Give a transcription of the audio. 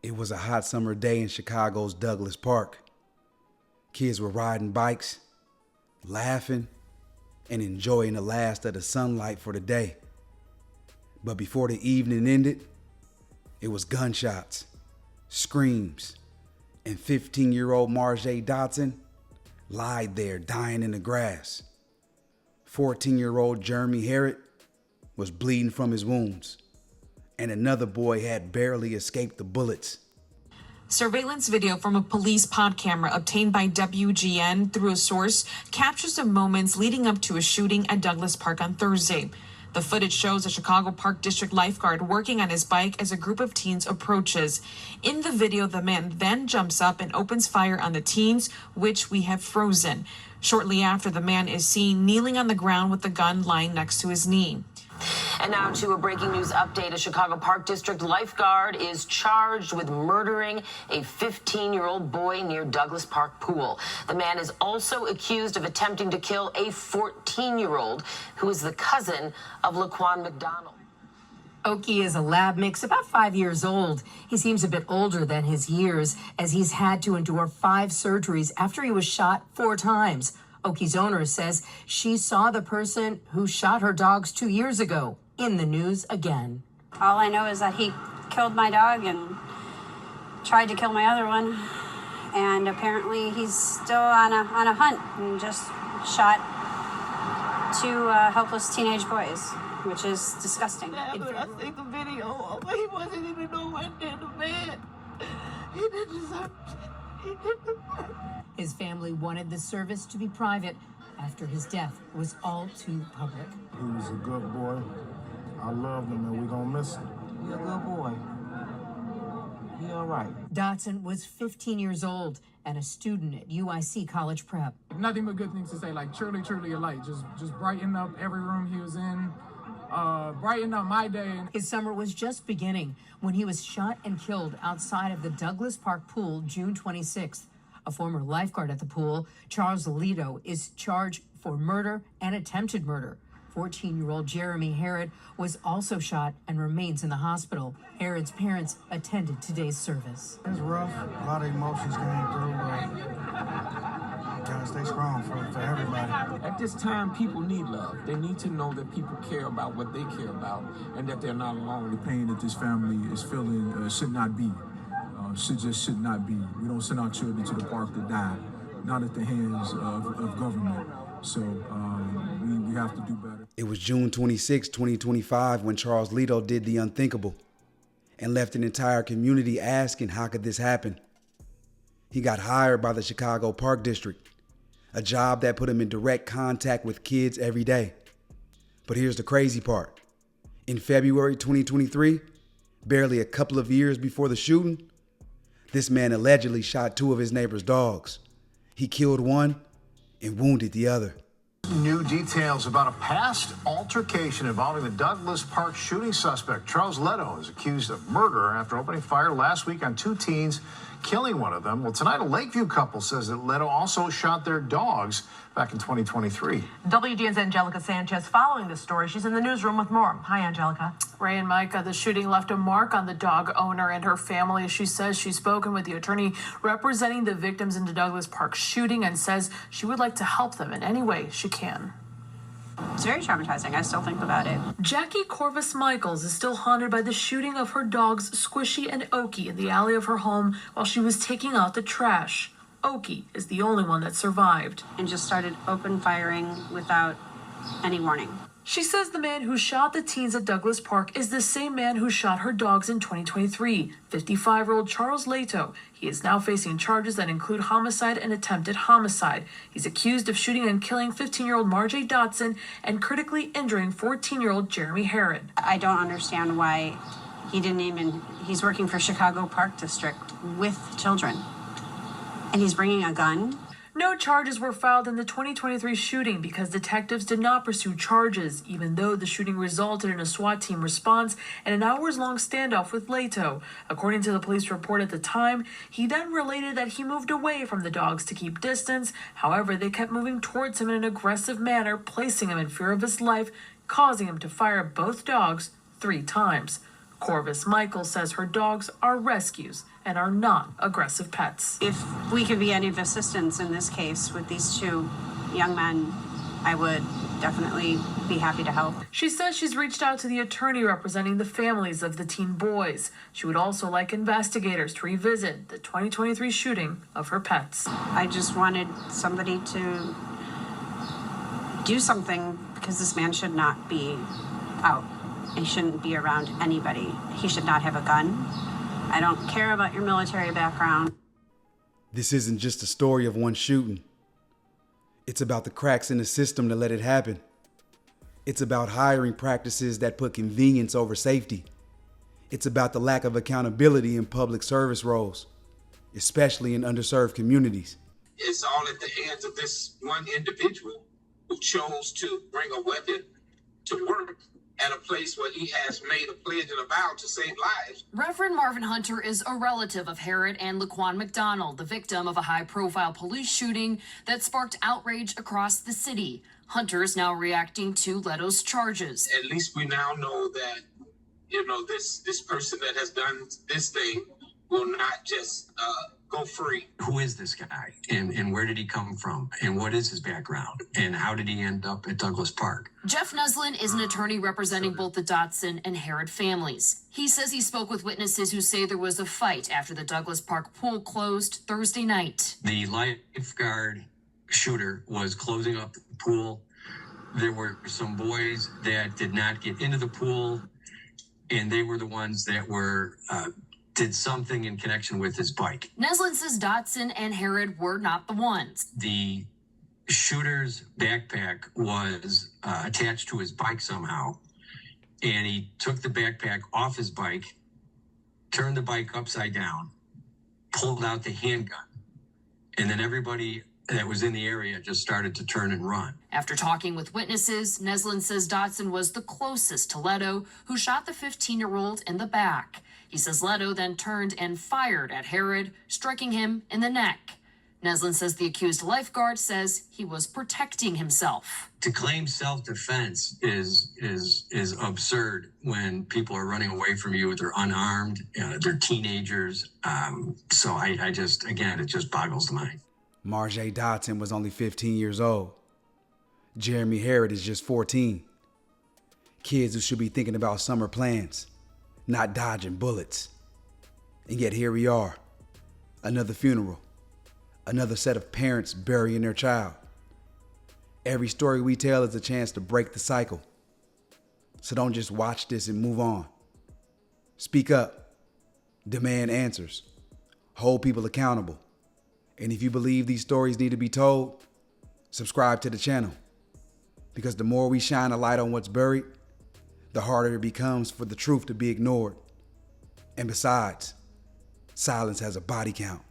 It was a hot summer day in Chicago's Douglas Park. Kids were riding bikes, laughing, and enjoying the last of the sunlight for the day. But before the evening ended, it was gunshots, screams, and 15-year-old Marjay Dotson lied there dying in the grass. 14-year-old Jeremy Harrod was bleeding from his wounds, and another boy had barely escaped the bullets. Surveillance video from a police pod camera obtained by WGN through a source captures the moments leading up to a shooting at Douglas Park on Thursday. The footage shows a Chicago Park District lifeguard working on his bike as a group of teens approaches. In the video, the man then jumps up and opens fire on the teens, which we have frozen. Shortly after, the man is seen kneeling on the ground with the gun lying next to his knee. And now to a breaking news update. A Chicago Park District lifeguard is charged with murdering a 15-year-old boy near Douglas Park pool. The man is also accused of attempting to kill a 14-year-old who is the cousin of Laquan McDonald. Oki is a lab mix, about 5 years old. He seems a bit older than his years, as he's had to endure 5 surgeries after he was shot 4 times. Oki's owner says she saw the person who shot her dogs 2 years ago in the news again. All I know is that he killed my dog and tried to kill my other one. And apparently he's still on a hunt and just shot 2 helpless teenage boys, which is disgusting. Yeah, but I think the video, he wasn't even nowhere near the man. He didn't deserve it. His family wanted the service to be private after his death was all too public. He was a good boy. I loved him, and we're going to miss him. He a good boy. He all right. Dotson was 15 years old and a student at UIC College Prep. Nothing but good things to say, like truly, truly a light. Just brighten up every room he was in. Brighten up my day. His summer was just beginning when he was shot and killed outside of the Douglas Park pool June 26th. A former lifeguard at the pool, Charles Leto, is charged for murder and attempted murder. 14-year-old Jeremy Harrod was also shot and remains in the hospital. Harrod's parents attended today's service. It's rough. A lot of emotions came through, but gotta stay strong for everybody. At this time, people need love. They need to know that people care about what they care about and that they're not alone. The pain that this family is feeling should not be. Should not be. We don't send our children to the park to die, not at the hands of government. So we have to do better. It was June 26, 2025, when Charles Leto did the unthinkable and left an entire community asking, how could this happen? He got hired by the Chicago Park District, a job that put him in direct contact with kids every day. But here's the crazy part. In February 2023, barely a couple of years before the shooting, this man allegedly shot 2 of his neighbor's dogs. He killed one and wounded the other. New details about a past altercation involving the Douglas Park shooting suspect. Charles Leto is accused of murder after opening fire last week on 2 teens, killing one of them. Well, tonight a Lakeview couple says that Leto also shot their dogs back in 2023. WGN's Angelica Sanchez following this story. She's in the newsroom with more. Hi, Angelica. Ray and Micah, the shooting left a mark on the dog owner and her family. She says she's spoken with the attorney representing the victims in the Douglas Park shooting and says she would like to help them in any way she can. It's very traumatizing. I still think about it. Jackie Corvus Michaels is still haunted by the shooting of her dogs Squishy and Oki in the alley of her home while she was taking out the trash. Oki is the only one that survived. And just started open firing without any warning. She says the man who shot the teens at Douglas Park is the same man who shot her dogs in 2023, 55-year-old Charles Leto. He is now facing charges that include homicide and attempted homicide. He's accused of shooting and killing 15-year-old Marjay Dotson and critically injuring 14-year-old Jeremy Harrod. I don't understand why he's working for Chicago Park District with children. And he's bringing a gun. No charges were filed in the 2023 shooting because detectives did not pursue charges, even though the shooting resulted in a SWAT team response and an hours-long standoff with Leto. According to the police report at the time, he then related that he moved away from the dogs to keep distance. However, they kept moving towards him in an aggressive manner, placing him in fear of his life, causing him to fire both dogs 3 times. Corvus Michael says her dogs are rescues and are not aggressive pets. If we could be any of assistance in this case with these two young men, I would definitely be happy to help. She says she's reached out to the attorney representing the families of the teen boys. She would also like investigators to revisit the 2023 shooting of her pets. I just wanted somebody to do something because this man should not be out. He shouldn't be around anybody. He should not have a gun. I don't care about your military background. This isn't just a story of one shooting. It's about the cracks in the system that let it happen. It's about hiring practices that put convenience over safety. It's about the lack of accountability in public service roles, especially in underserved communities. It's all at the hands of this one individual who chose to bring a weapon to work at a place where he has made a pledge and a vow to save lives. Reverend Marvin Hunter is a relative of Herod and Laquan McDonald, the victim of a high-profile police shooting that sparked outrage across the city. Hunter is now reacting to Leto's charges. At least we now know that, this person that has done this thing will not just go free. Who is this guy, and where did he come from, and what is his background, and how did he end up at Douglas Park? Jeff Nuslin is an attorney representing both the Dotson and Herod families. He says he spoke with witnesses who say there was a fight after the Douglas Park pool closed Thursday night. The lifeguard shooter was closing up the pool. There were some boys that did not get into the pool, and they were the ones that were did something in connection with his bike. Nuslin says Dotson and Herod were not the ones. The shooter's backpack was attached to his bike somehow, and he took the backpack off his bike, turned the bike upside down, pulled out the handgun, and then everybody that was in the area just started to turn and run. After talking with witnesses, Nuslin says Dotson was the closest to Leto, who shot the 15-year-old in the back. He says Leto then turned and fired at Herod, striking him in the neck. Nuslin says the accused lifeguard says he was protecting himself. To claim self-defense is absurd when people are running away from you. They're unarmed, they're teenagers. So I just, again, it just boggles the mind. Marjay Dotson was only 15 years old. Jeremy Herod is just 14. Kids who should be thinking about summer plans, not dodging bullets. And yet here we are, another funeral, another set of parents burying their child. Every story we tell is a chance to break the cycle. So don't just watch this and move on. Speak up, demand answers, hold people accountable. And if you believe these stories need to be told, subscribe to the channel. Because the more we shine a light on what's buried, the harder it becomes for the truth to be ignored. And besides, silence has a body count.